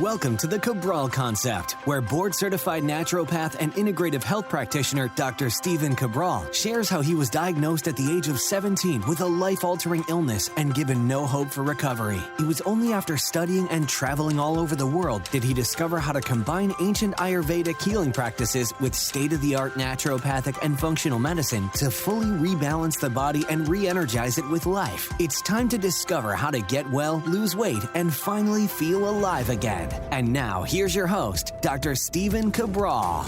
Welcome to the Cabral Concept, where board-certified naturopath and integrative health practitioner Dr. Stephen Cabral shares how he was diagnosed at the age of 17 with a life-altering illness and given no hope for recovery. It was only after studying and traveling all over the world did he discover how to combine ancient Ayurvedic healing practices with state-of-the-art naturopathic and functional medicine to fully rebalance the body and re-energize it with life. It's time to discover how to get well, lose weight, and finally feel alive again. And now, here's your host, Dr. Stephen Cabral.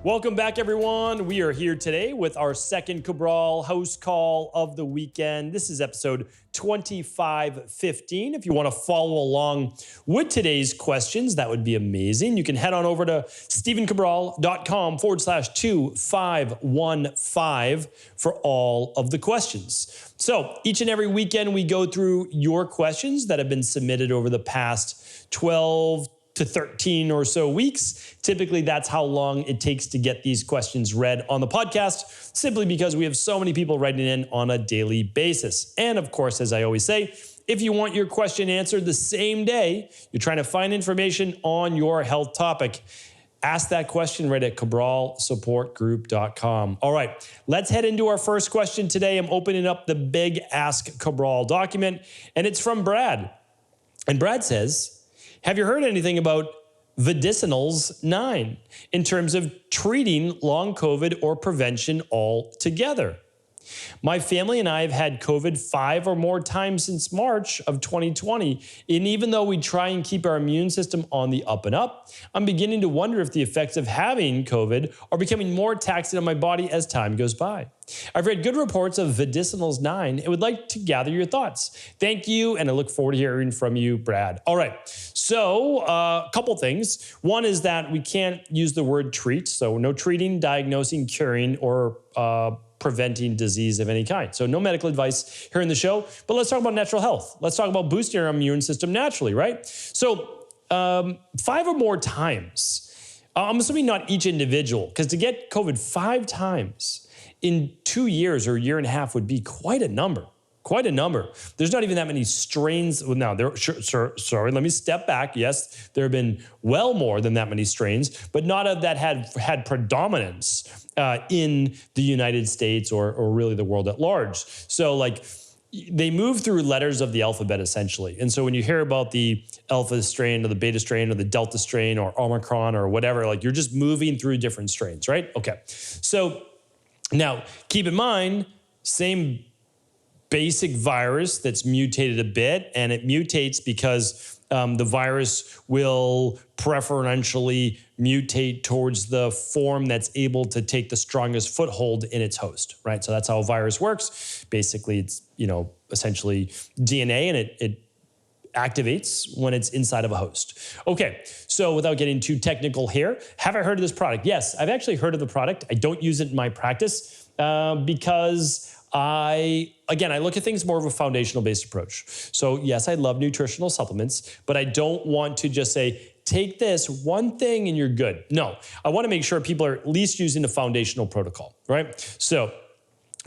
Welcome back, everyone. We are here today with our second Cabral House Call of the weekend. This is episode 2515. If you want to follow along with today's questions, that would be amazing. You can head on over to stephencabral.com/2515 for all of the questions. So each and every weekend, we go through your questions that have been submitted over the past 12 to 13 or so weeks. Typically, that's how long it takes to get these questions read on the podcast, simply because we have so many people writing in on a daily basis. And of course, as I always say, if you want your question answered the same day, you're trying to find information on your health topic, ask that question right at cabralsupportgroup.com. All right, let's head into our first question today. I'm opening up the big Ask Cabral document, and it's from Brad. And Brad says, have you heard anything about Vedicinals 9 in terms of treating long COVID or prevention altogether? My family and I have had COVID 5 or more times since March of 2020, and even though we try and keep our immune system on the up and up, I'm beginning to wonder if the effects of having COVID are becoming more taxing on my body as time goes by. I've read good reports of Vedicinals 9 and would like to gather your thoughts. Thank you, and I look forward to hearing from you, Brad. All right, so a couple things. One is that we can't use the word treat, so no treating, diagnosing, curing, or preventing disease of any kind. So no medical advice here in the show, but let's talk about natural health. Let's talk about boosting our immune system naturally, right? So 5 or more times, I'm assuming not each individual, because to get COVID 5 times in 2 years or a year and a half would be quite a number. Quite a number. There's not even that many strains. Well, now, sorry, let me step back. Yes, there have been well more than that many strains, but not of that had predominance in the United States or really the world at large. So like they move through letters of the alphabet essentially. And so when you hear about the alpha strain or the beta strain or the delta strain or Omicron or whatever, like you're just moving through different strains, right? Okay. So now keep in mind, same basic virus that's mutated a bit, and it mutates because the virus will preferentially mutate towards the form that's able to take the strongest foothold in its host, right? So that's how a virus works. Basically, it's, essentially DNA, and it activates when it's inside of a host. Okay, so without getting too technical here, have I heard of this product? Yes, I've actually heard of the product. I don't use it in my practice because I look at things more of a foundational-based approach. So yes, I love nutritional supplements, but I don't want to just say, take this one thing and you're good. No, I want to make sure people are at least using the foundational protocol, right? So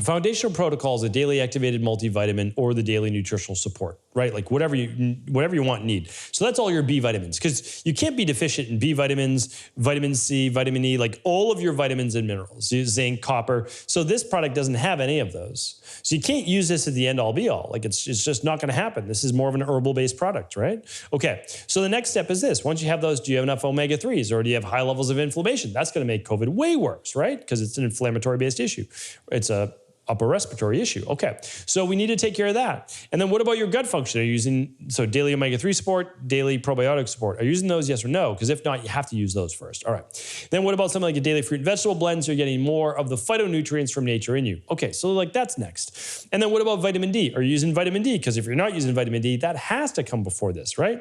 foundational protocol is a daily activated multivitamin or the daily nutritional support, right? Like whatever you want and need. So that's all your B vitamins, because you can't be deficient in B vitamins, vitamin C, vitamin E, like all of your vitamins and minerals, zinc, copper. So this product doesn't have any of those. So you can't use this at the end all be all. Like it's just not going to happen. This is more of an herbal-based product, right? Okay, so the next step is this. Once you have those, do you have enough omega-3s or do you have high levels of inflammation? That's going to make COVID way worse, right? Because it's an inflammatory-based issue. It's a upper respiratory issue. Okay, so we need to take care of that. And then what about your gut function? Are you using, daily omega-3 support, daily probiotic support? Are you using those, yes or no? Because if not, you have to use those first. All right. Then what about something like a daily fruit and vegetable blend, so you're getting more of the phytonutrients from nature in you? Okay, so like that's next. And then what about vitamin D? Are you using vitamin D? Because if you're not using vitamin D, that has to come before this, right?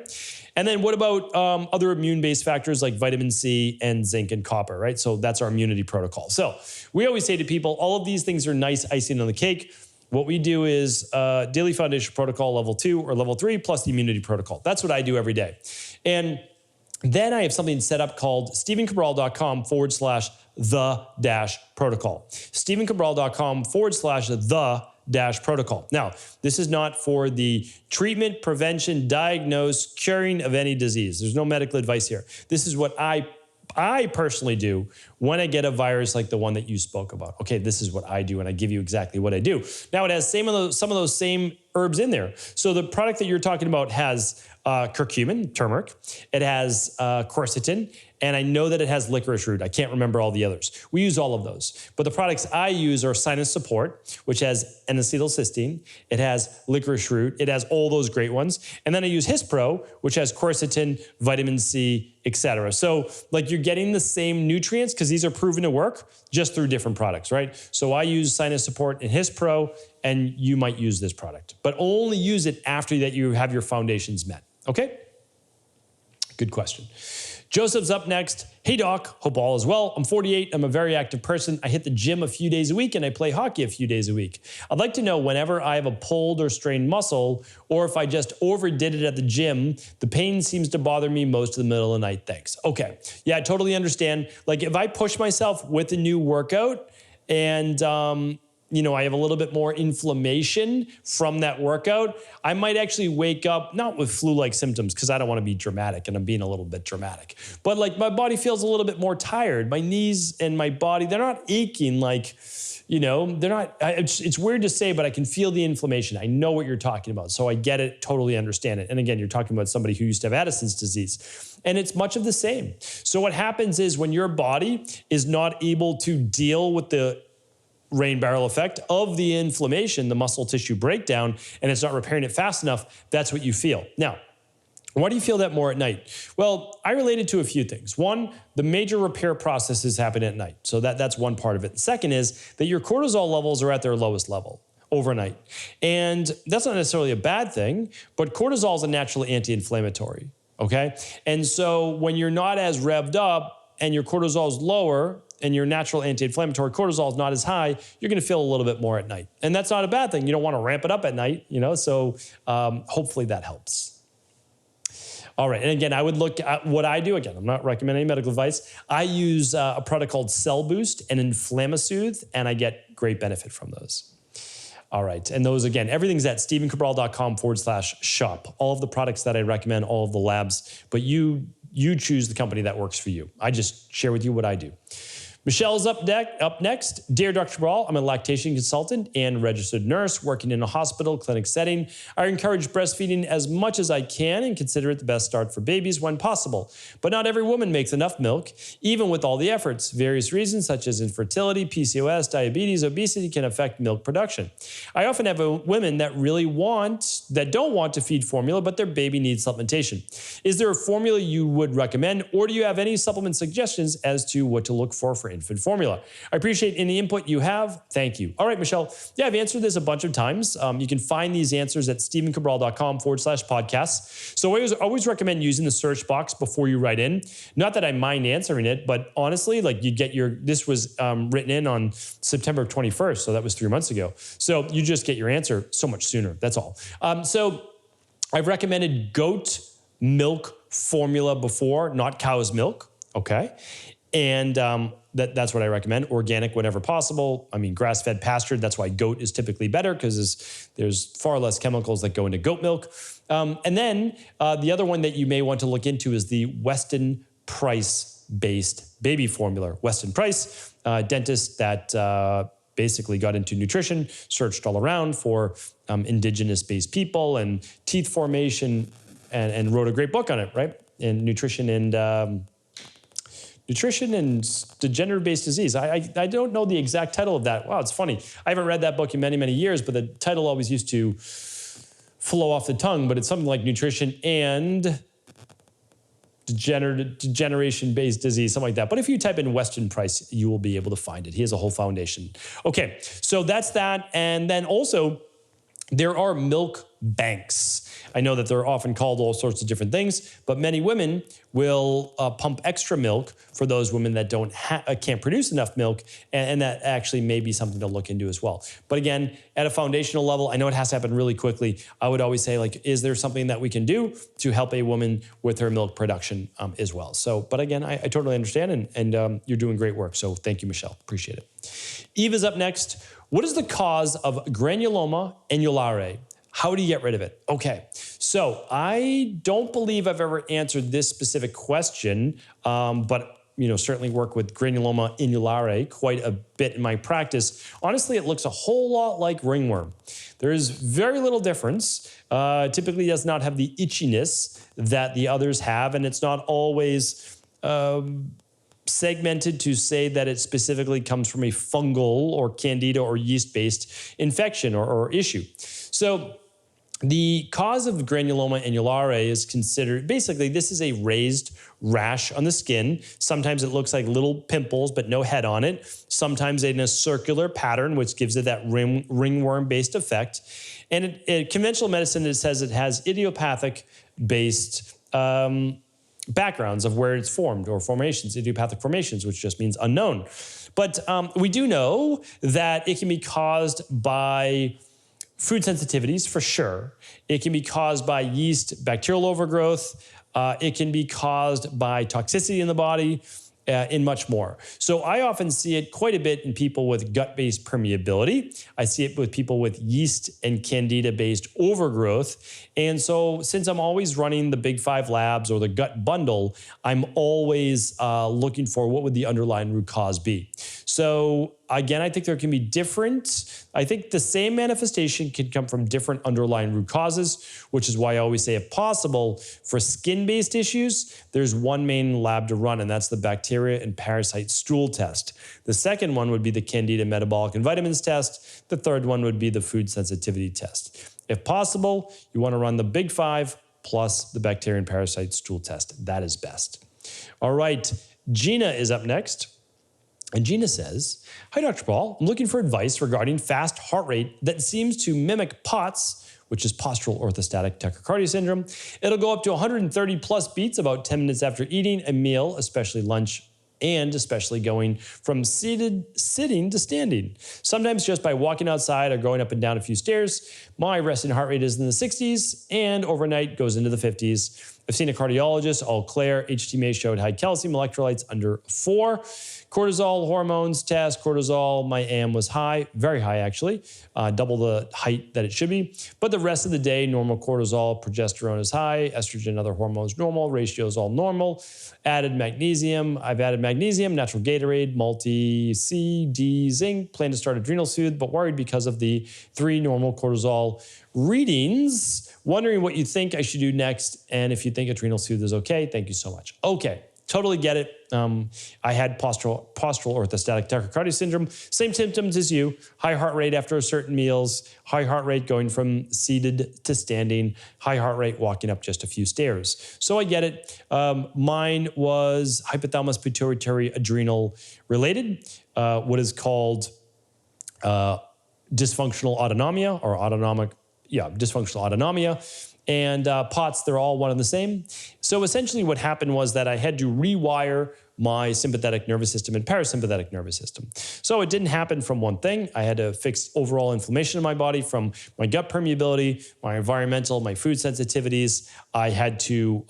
And then what about other immune-based factors like vitamin C and zinc and copper, right? So that's our immunity protocol. So we always say to people, all of these things are nice icing on the cake. What we do is daily foundation protocol level 2 or level 3 plus the immunity protocol. That's what I do every day. And then I have something set up called stephencabral.com/the-protocol. stephencabral.com/the protocol. Now, this is not for the treatment, prevention, diagnose, curing of any disease. There's no medical advice here. This is what I personally do when I get a virus like the one that you spoke about. Okay, this is what I do, and I give you exactly what I do. Now, it has some of those same herbs in there. So the product that you're talking about has curcumin, turmeric. It has quercetin, and I know that it has licorice root. I can't remember all the others. We use all of those. But the products I use are Sinus Support, which has N-acetylcysteine. It has licorice root. It has all those great ones. And then I use Hispro, which has quercetin, vitamin C, etc. So like you're getting the same nutrients because these are proven to work just through different products, right? So I use Sinus Support and Hispro, and you might use this product. But only use it after that you have your foundations met, okay? Good question. Joseph's up next. Hey, Doc. Hope all is well. I'm 48. I'm a very active person. I hit the gym a few days a week, and I play hockey a few days a week. I'd like to know whenever I have a pulled or strained muscle, or if I just overdid it at the gym, the pain seems to bother me most of the middle of the night. Thanks. Okay. Yeah, I totally understand. Like if I push myself with a new workout and, I have a little bit more inflammation from that workout, I might actually wake up, not with flu-like symptoms, because I don't want to be dramatic, and I'm being a little bit dramatic, but like my body feels a little bit more tired. My knees and my body, they're not aching like, they're not, it's weird to say, but I can feel the inflammation. I know what you're talking about. So I get it, totally understand it. And again, you're talking about somebody who used to have Addison's disease. And it's much of the same. So what happens is when your body is not able to deal with the rain barrel effect of the inflammation, the muscle tissue breakdown, and it's not repairing it fast enough, that's what you feel. Now, why do you feel that more at night? Well, I relate it to a few things. One, the major repair processes happen at night. So that's one part of it. The second is that your cortisol levels are at their lowest level overnight. And that's not necessarily a bad thing, but cortisol is a natural anti-inflammatory, okay? And so when you're not as revved up and your cortisol is lower, and your natural anti-inflammatory cortisol is not as high, you're going to feel a little bit more at night. And that's not a bad thing. You don't want to ramp it up at night, so hopefully that helps. All right, and again, I would look at what I do. Again, I'm not recommending medical advice. I use a product called Cell Boost and Inflammasoothe, and I get great benefit from those. All right, and those, again, everything's at stevencabral.com/shop. All of the products that I recommend, all of the labs, but you choose the company that works for you. I just share with you what I do. Michelle's up next. Dear Dr. Cabral, I'm a lactation consultant and registered nurse working in a hospital clinic setting. I encourage breastfeeding as much as I can and consider it the best start for babies when possible. But not every woman makes enough milk, even with all the efforts. Various reasons such as infertility, PCOS, diabetes, obesity can affect milk production. I often have women that don't want to feed formula, but their baby needs supplementation. Is there a formula you would recommend, or do you have any supplement suggestions as to what to look for infant formula? I appreciate any input you have. Thank you. All right, Michelle. Yeah, I've answered this a bunch of times. You can find these answers at stevencabral.com/podcasts. So I always recommend using the search box before you write in. Not that I mind answering it, but honestly, like you get this was written in on September 21st. So that was 3 months ago. So you just get your answer so much sooner. That's all. So I've recommended goat milk formula before, not cow's milk. Okay. And that's what I recommend. Organic whenever possible. I mean, grass-fed pastured. That's why goat is typically better because there's far less chemicals that go into goat milk. And then the other one that you may want to look into is the Weston Price-based baby formula. Weston Price, dentist that basically got into nutrition, searched all around for indigenous-based people and teeth formation and wrote a great book on it, right? And nutrition and degenerative-based disease. I don't know the exact title of that. Wow, it's funny. I haven't read that book in many, many years, but the title always used to flow off the tongue, but it's something like nutrition and degeneration-based disease, something like that. But if you type in Weston Price, you will be able to find it. He has a whole foundation. Okay, so that's that. And then also, there are milk banks. I know that they're often called all sorts of different things, but many women will pump extra milk for those women that can't produce enough milk, and that actually may be something to look into as well. But again, at a foundational level, I know it has to happen really quickly. I would always say, like, is there something that we can do to help a woman with her milk production as well? So, but again, I totally understand, and you're doing great work. So thank you, Michelle. Appreciate it. Eva's up next. What is the cause of Granuloma annulare? How do you get rid of it? Okay, so I don't believe I've ever answered this specific question, but certainly work with Granuloma annulare quite a bit in my practice. Honestly, it looks a whole lot like ringworm. There is very little difference. Typically does not have the itchiness that the others have, and it's not always segmented to say that it specifically comes from a fungal or candida or yeast-based infection or issue. So the cause of Granuloma annulare is considered, basically this is a raised rash on the skin. Sometimes it looks like little pimples, but no head on it. Sometimes in a circular pattern, which gives it that ringworm-based effect. And in conventional medicine, it says it has idiopathic-based backgrounds of where it's formed, or formations, idiopathic formations, which just means unknown. But we do know that it can be caused by food sensitivities, for sure. It can be caused by yeast bacterial overgrowth. It can be caused by toxicity in the body, and much more. So I often see it quite a bit in people with gut-based permeability. I see it with people with yeast and candida-based overgrowth. And so since I'm always running the Big 5 labs or the gut bundle, I'm always looking for what would the underlying root cause be. So again, I think there can be I think the same manifestation can come from different underlying root causes, which is why I always say, if possible, for skin-based issues, there's one main lab to run, and that's the bacteria and parasite stool test. The second one would be the Candida metabolic and vitamins test. The third one would be the food sensitivity test. If possible, you want to run the Big 5 plus the bacteria and parasite stool test. That is best. All right, Gina is up next. And Gina says, "Hi, Dr. Paul. I'm looking for advice regarding fast heart rate that seems to mimic POTS, which is postural orthostatic tachycardia syndrome. It'll go up to 130 plus beats about 10 minutes after eating a meal, especially lunch, and especially going from sitting to standing. Sometimes just by walking outside or going up and down a few stairs. My resting heart rate is in the 60s and overnight goes into the 50s. I've seen a cardiologist, all clear. HTMA showed high calcium, electrolytes under 4. Cortisol hormones test, cortisol, my AM was high, very high actually, double the height that it should be. But the rest of the day, normal cortisol, progesterone is high, estrogen, other hormones normal, ratios all normal. Added magnesium, I've added magnesium, natural Gatorade, multi-C, D, zinc, plan to start adrenal soothe, but worried because of the 3 normal cortisol readings. Wondering what you think I should do next, and if you think adrenal soothe is okay. Thank you so much." Okay. Totally get it. I had postural orthostatic tachycardia syndrome. Same symptoms as you. High heart rate after certain meals. High heart rate going from seated to standing. High heart rate walking up just a few stairs. So I get it. Mine was hypothalamus pituitary adrenal related. What is called dysfunctional autonomia or dysfunctional autonomia. And POTS, they're all one and the same. So essentially what happened was that I had to rewire my sympathetic nervous system and parasympathetic nervous system. So it didn't happen from one thing. I had to fix overall inflammation in my body from my gut permeability, my environmental, my food sensitivities. I had to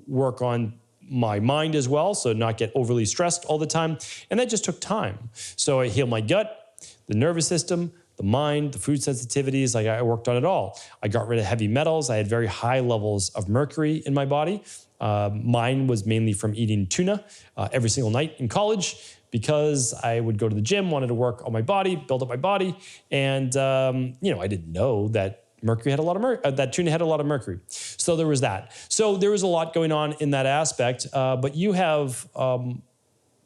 work on my mind as well, so not get overly stressed all the time. And that just took time. So I healed my gut, the nervous system, the mind, the food sensitivities, I worked on it all. I got rid of heavy metals. I had very high levels of mercury in my body. Mine was mainly from eating tuna every single night in college because I would go to the gym, wanted to work on my body, build up my body. And, I didn't know that mercury had a lot of that tuna had a lot of mercury. So there was that. So there was a lot going on in that aspect. But you have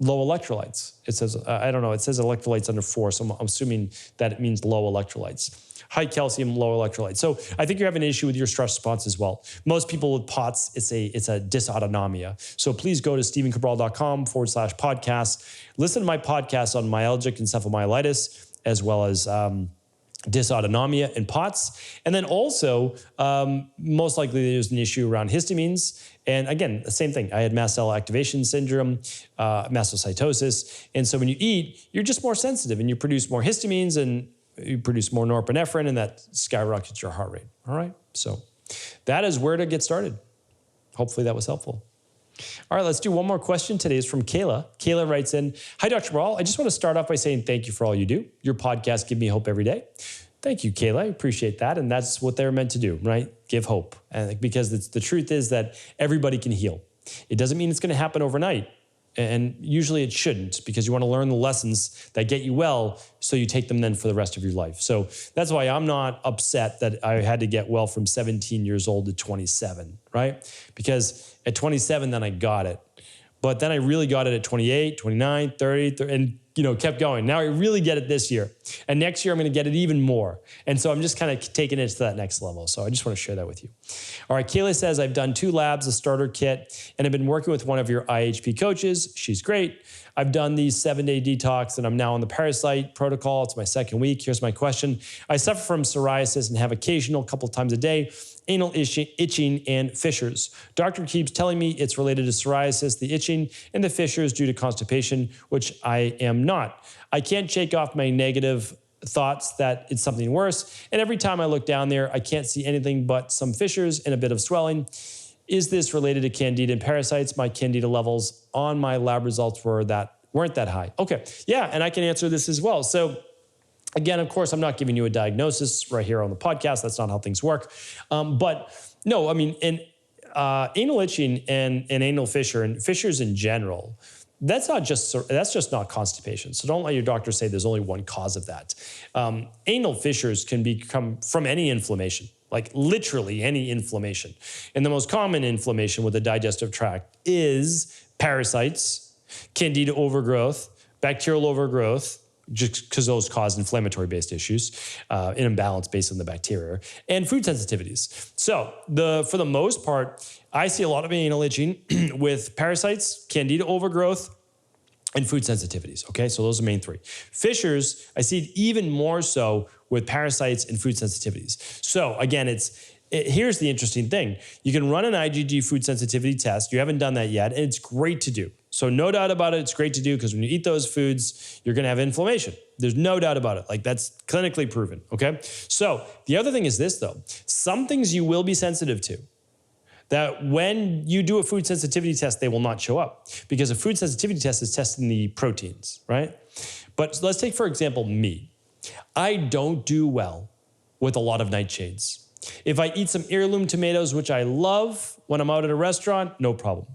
low electrolytes. It says, I don't know, it says electrolytes under 4, so I'm assuming that it means low electrolytes. High calcium, low electrolytes. So I think you have an issue with your stress response as well. Most people with POTS, it's a dysautonomia. So please go to stephencabral.com/podcast. Listen to my podcast on myalgic encephalomyelitis, as well as dysautonomia and POTS. And then also, most likely there's an issue around histamines. And again, the same thing. I had mast cell activation syndrome, mastocytosis. And so when you eat, you're just more sensitive and you produce more histamines and you produce more norepinephrine, and that skyrockets your heart rate. All right? So that is where to get started. Hopefully that was helpful. All right, let's do one more question. Today is from Kayla. Kayla writes in, "Hi, Dr. Cabral. I just want to start off by saying thank you for all you do. Your podcasts give me hope every day." Thank you, Kayla. I appreciate that. And that's what they're meant to do, right? Give hope. And because the truth is that everybody can heal. It doesn't mean it's going to happen overnight. And usually it shouldn't, because you want to learn the lessons that get you well so you take them then for the rest of your life. So that's why I'm not upset that I had to get well from 17 years old to 27, right? Because at 27, then I got it. But then I really got it at 28, 29, 30, and kept going. Now I really get it this year. And next year I'm going to get it even more. And so I'm just kind of taking it to that next level. So I just want to share that with you. All right, Kayla says, "I've done 2 labs, a starter kit, and I've been working with one of your IHP coaches. She's great. I've done these 7-day detox, and I'm now on the parasite protocol. It's my 2nd week. Here's my question. I suffer from psoriasis and have occasional couple times a day anal itching and fissures. Doctor keeps telling me it's related to psoriasis, the itching, and the fissures due to constipation, which I am not. I can't shake off my negative thoughts that it's something worse, and every time I look down there, I can't see anything but some fissures and a bit of swelling. Is this related to candida and parasites? My candida levels on my lab results weren't that high." Okay, yeah, and I can answer this as well. So again, of course, I'm not giving you a diagnosis right here on the podcast. That's not how things work. But no, I mean, anal itching and anal fissure and fissures in general, that's just not constipation. So don't let your doctor say there's only one cause of that. Anal fissures can come from any inflammation, like literally any inflammation. And the most common inflammation with the digestive tract is parasites, candida overgrowth, bacterial overgrowth, just because those cause inflammatory-based issues, an imbalance based on the bacteria, and food sensitivities. So for the most part, I see a lot of anal itching with parasites, candida overgrowth, and food sensitivities, okay? So those are the main 3. Fissures, I see it even more so with parasites and food sensitivities. So again, here's the interesting thing. You can run an IgG food sensitivity test. You haven't done that yet, and it's great to do. So no doubt about it, it's great to do, because when you eat those foods, you're going to have inflammation. There's no doubt about it. Like, that's clinically proven, okay? So the other thing is this, though. Some things you will be sensitive to, that when you do a food sensitivity test, they will not show up, because a food sensitivity test is testing the proteins, right? But let's take, for example, me. I don't do well with a lot of nightshades. If I eat some heirloom tomatoes, which I love when I'm out at a restaurant, no problem.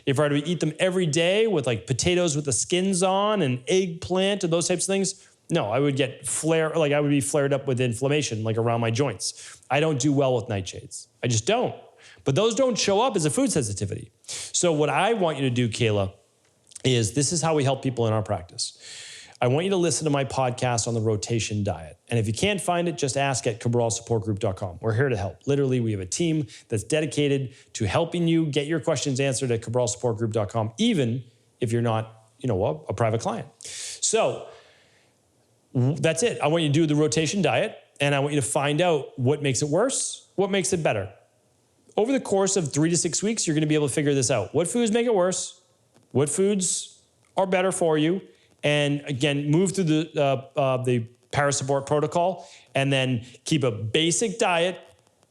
If I were to eat them every day with like potatoes with the skins on and eggplant and those types of things, no, I would get I would be flared up with inflammation, like around my joints. I don't do well with nightshades. I just don't. But those don't show up as a food sensitivity. So what I want you to do, Kayla, is this is how we help people in our practice. I want you to listen to my podcast on the rotation diet. And if you can't find it, just ask at cabralsupportgroup.com. We're here to help. Literally, we have a team that's dedicated to helping you get your questions answered at cabralsupportgroup.com, even if you're not, a private client. So that's it. I want you to do the rotation diet, and I want you to find out what makes it worse, what makes it better. Over the course of 3 to 6 weeks, you're going to be able to figure this out. What foods make it worse? What foods are better for you? And again, move through the Parasupport protocol, and then keep a basic diet,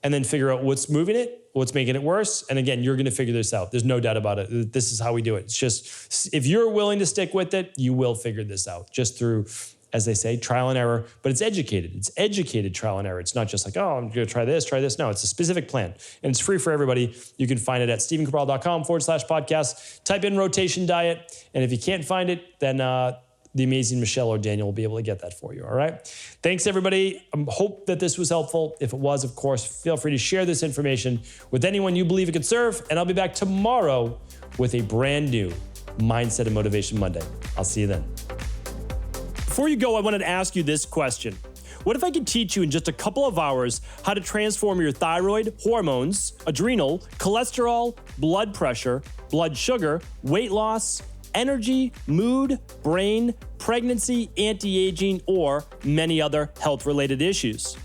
and then figure out what's moving it, what's making it worse. And again, you're going to figure this out. There's no doubt about it. This is how we do it. It's just, if you're willing to stick with it, you will figure this out just through, as they say, trial and error. But it's educated. It's educated trial and error. It's not just like, oh, I'm going to try this. No, it's a specific plan. And it's free for everybody. You can find it at stephencabral.com/podcast. Type in rotation diet. And if you can't find it, then the amazing Michelle or Daniel will be able to get that for you, all right? Thanks, everybody. I hope that this was helpful. If it was, of course, feel free to share this information with anyone you believe it could serve, and I'll be back tomorrow with a brand new Mindset and Motivation Monday. I'll see you then. Before you go, I wanted to ask you this question. What if I could teach you in just a couple of hours how to transform your thyroid, hormones, adrenal, cholesterol, blood pressure, blood sugar, weight loss, energy, mood, brain, pregnancy, anti-aging, or many other health-related issues?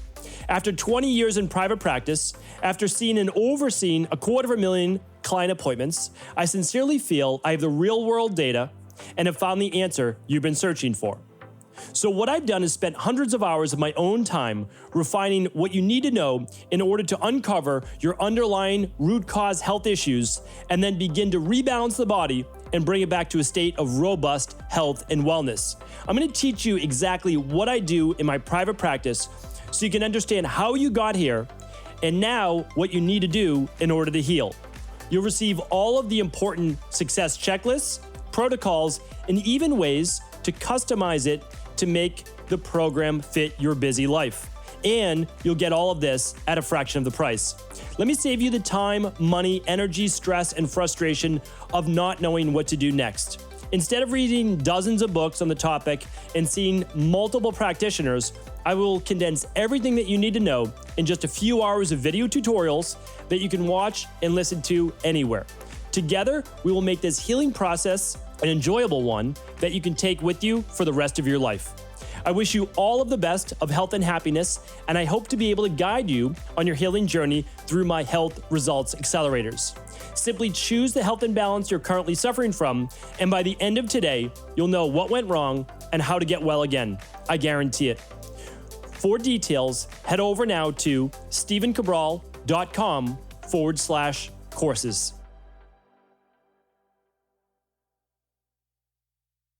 After 20 years in private practice, after seeing and overseeing 250,000 client appointments, I sincerely feel I have the real-world data and have found the answer you've been searching for. So what I've done is spent hundreds of hours of my own time refining what you need to know in order to uncover your underlying root cause health issues and then begin to rebalance the body and bring it back to a state of robust health and wellness. I'm going to teach you exactly what I do in my private practice so you can understand how you got here and now what you need to do in order to heal. You'll receive all of the important success checklists, protocols, and even ways to customize it to make the program fit your busy life. And you'll get all of this at a fraction of the price. Let me save you the time, money, energy, stress, and frustration of not knowing what to do next. Instead of reading dozens of books on the topic and seeing multiple practitioners, I will condense everything that you need to know in just a few hours of video tutorials that you can watch and listen to anywhere. Together, we will make this healing process an enjoyable one that you can take with you for the rest of your life. I wish you all of the best of health and happiness, and I hope to be able to guide you on your healing journey through my Health Results Accelerators. Simply choose the health imbalance you're currently suffering from, and by the end of today, you'll know what went wrong and how to get well again. I guarantee it. For details, head over now to stephencabral.com/courses.